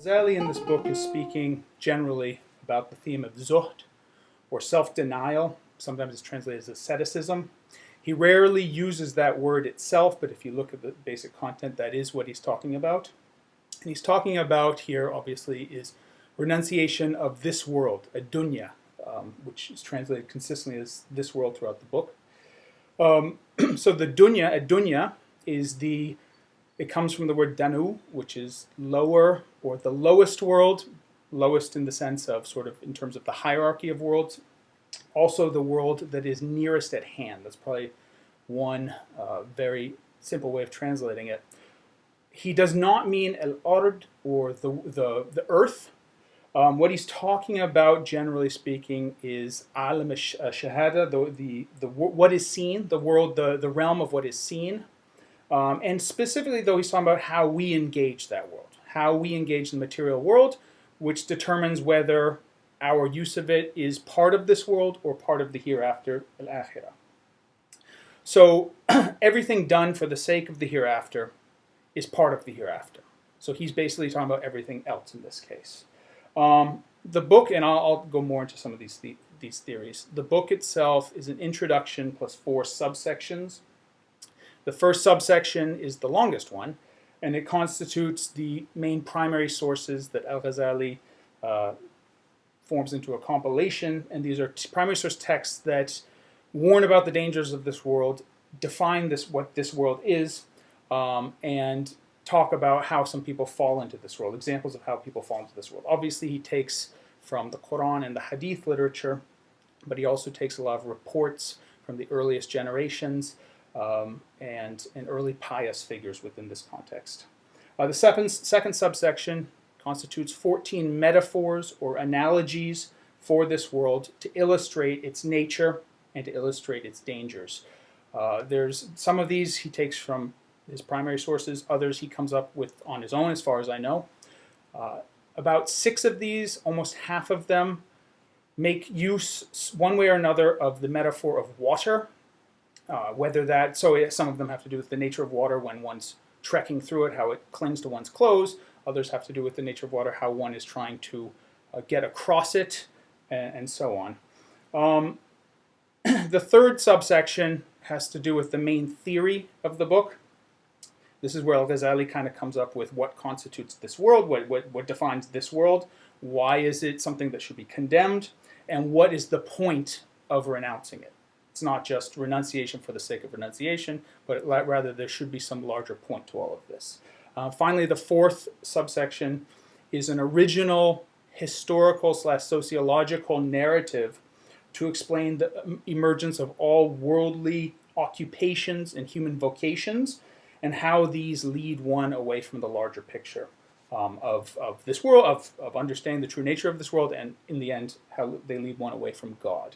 Al-Ghazali in this book is speaking generally about the theme of zuhd, or self-denial. Sometimes it's translated as asceticism. He rarely uses that word itself, but if you look at the basic content, that is what he's talking about. And he's talking about here, obviously, is renunciation of this world, a dunya, which is translated consistently as this world throughout the book. So the dunya, a dunya, it comes from the word danu, which is lower, or the lowest world, lowest in the sense of sort of in terms of the hierarchy of worlds. Also the world that is nearest at hand. That's probably one very simple way of translating it. He does not mean al-ard, or the earth. What he's talking about, generally speaking, is alam shahada, what is seen, the world, the realm of what is seen. And specifically, though, he's talking about how we engage that world, how we engage the material world, which determines whether our use of it is part of this world or part of the hereafter, al-akhirah. So everything done for the sake of the hereafter is part of the hereafter. So he's basically talking about everything else in this case. The book, and I'll go more into some of these theories. The book itself is an introduction plus 4 subsections. The first subsection is the longest one, and it constitutes the main primary sources that Al-Ghazali forms into a compilation, and these are primary source texts that warn about the dangers of this world, define what this world is, and talk about how some people fall into this world, examples of how people fall into this world. Obviously, he takes from the Quran and the Hadith literature, but he also takes a lot of reports from the earliest generations and early pious figures within this context. The second subsection constitutes 14 metaphors or analogies for this world to illustrate its nature and to illustrate its dangers. There's some of these he takes from his primary sources, others he comes up with on his own, as far as I know. About 6 of these, almost half of them, make use one way or another of the metaphor of water. Some of them have to do with the nature of water when one's trekking through it, how it clings to one's clothes. Others have to do with the nature of water, how one is trying to get across it, and so on. The third subsection has to do with the main theory of the book. This is where Al-Ghazali kind of comes up with what constitutes this world, what defines this world, why is it something that should be condemned, and what is the point of renouncing it. It's not just renunciation for the sake of renunciation, but rather there should be some larger point to all of this. Finally, the fourth subsection is an original historical/sociological narrative to explain the emergence of all worldly occupations and human vocations, and how these lead one away from the larger picture of this world, of understanding the true nature of this world, and in the end, how they lead one away from God.